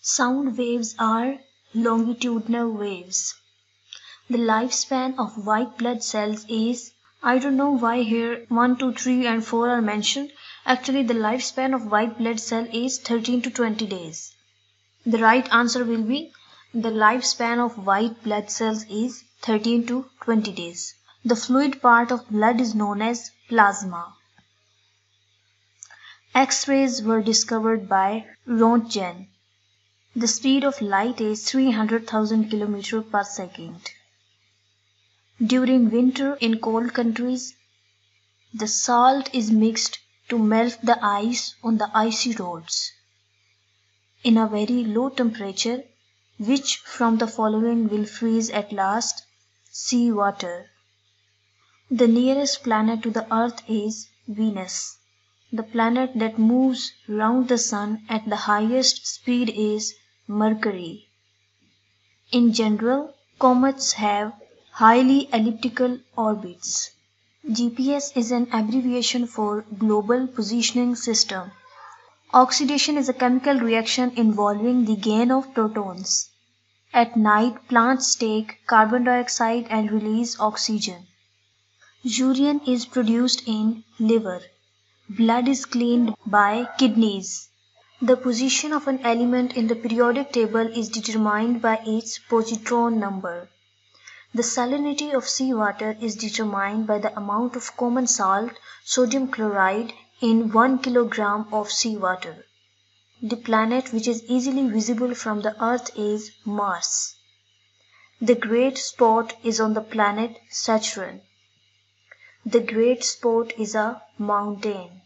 Sound waves are longitudinal waves. The lifespan of white blood cells is, I don't know why here 1, 2, 3 and 4 are mentioned. Actually the lifespan of white blood cell is 13 to 20 days. The right answer will be the lifespan of white blood cells is 13 to 20 days. The fluid part of blood is known as plasma. X-rays were discovered by Roentgen. The speed of light is 300,000 km per second. During winter in cold countries, the salt is mixed to melt the ice on the icy roads. In a very low temperature, which from the following will freeze at last? Sea water. The nearest planet to the Earth is Venus. The planet that moves round the Sun at the highest speed is Mercury. In general, comets have highly elliptical orbits. GPS is an abbreviation for Global Positioning System. Oxidation is a chemical reaction involving the gain of protons. At night, plants take carbon dioxide and release oxygen. Urine is produced in liver. Blood is cleaned by kidneys. The position of an element in the periodic table is determined by its positron number. The salinity of seawater is determined by the amount of common salt, sodium chloride, in 1 kilogram of seawater. The planet which is easily visible from the Earth is Mars. The great spot is on the planet Saturn. The great spot is a mountain.